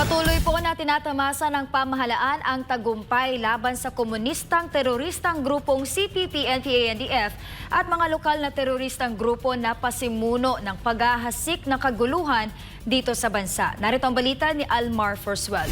Patuloy po na tinatamasa ng pamahalaan ang tagumpay laban sa komunistang teroristang grupong CPP, NPA-NDF at mga lokal na teroristang grupo na pasimuno ng paghahasik ng kaguluhan dito sa bansa. Narito ang balita ni Almar Forswell.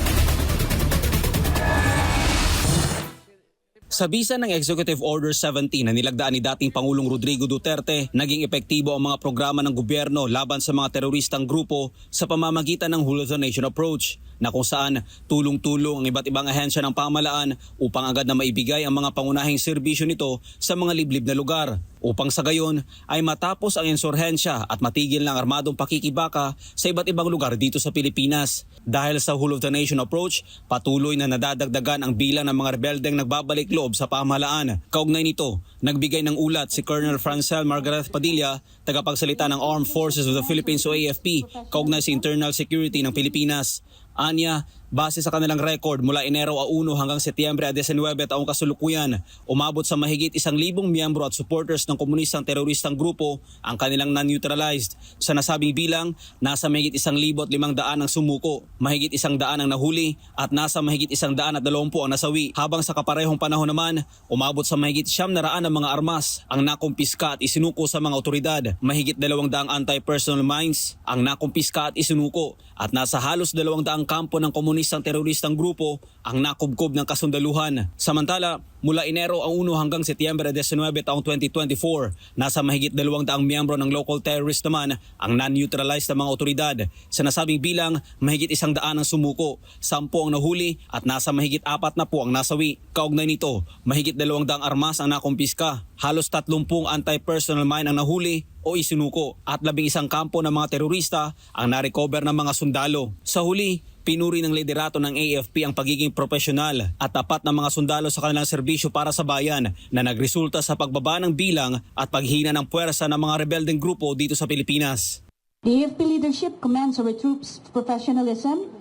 Sa bisa ng Executive Order 17 na nilagdaan ni dating Pangulong Rodrigo Duterte, naging epektibo ang mga programa ng gobyerno laban sa mga teroristang grupo sa pamamagitan ng Whole of the Nation approach, na kung saan tulong-tulong ang iba't ibang ahensya ng pamahalaan upang agad na maibigay ang mga pangunahing serbisyo nito sa mga liblib na lugar, upang sa gayon ay matapos ang insurhensya at matigil ng armadong pakikibaka sa iba't ibang lugar dito sa Pilipinas. Dahil sa Whole of the Nation approach, patuloy na nadadagdagan ang bilang ng mga rebeldeng nagbabalik loob sa pamahalaan. Kaugnay nito, nagbigay ng ulat si Colonel Francel Margaret Padilla, tagapagsalita ng Armed Forces of the Philippines o AFP, kaugnay sa Internal Security ng Pilipinas. Anya, base sa kanilang record mula Enero 1 hanggang Setyembre 19 taong kasulukuyan, umabot sa mahigit 1,000 miyembro at supporters ng komunistang teroristang grupo ang kanilang non-neutralized. Sa nasabing bilang, nasa mahigit 1,500 ang sumuko, mahigit 100 ang nahuli at nasa mahigit 120 ang nasawi. Habang sa kaparehong panahon naman, umabot sa mahigit 900 ang mga armas ang nakumpiska at isinuko sa mga otoridad. Mahigit 200 anti-personnel mines ang nakumpiska at isinuko at nasa halos 200 kampo ng komunistang teroristang grupo ang nakubkob ng kasundaluhan. Samantala, mula Enero 1 hanggang Setyembre 19 taong 2024, nasa mahigit 200 miyembro ng local terrorist naman ang non-neutralized na mga otoridad. Sa nasabing bilang, mahigit 100 ang sumuko, 10 ang nahuli at nasa mahigit 40 ang nasawi. Kaugnay nito, mahigit 200 armas ang nakumpiska, halos 30 anti-personnel mine ang nahuli o isinuko at 11 kampo ng mga terorista ang narecover ng mga sundalo. Sa huli, pinuri ng liderato ng AFP ang pagiging profesional at tapat ng mga sundalo sa kanilang serbisyo para sa bayan na nagresulta sa pagbaba ng bilang at paghina ng puwersa ng mga rebeldeng grupo dito sa Pilipinas. The AFP leadership commends our troops' professionalism,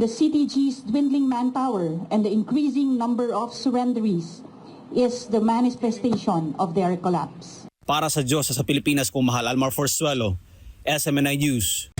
the CTG's dwindling manpower, and the increasing number of surrenderies is the manifestation of their collapse. Para sa Diyos sa Pilipinas kung mahal, Almar Forzuelo, SMNI News.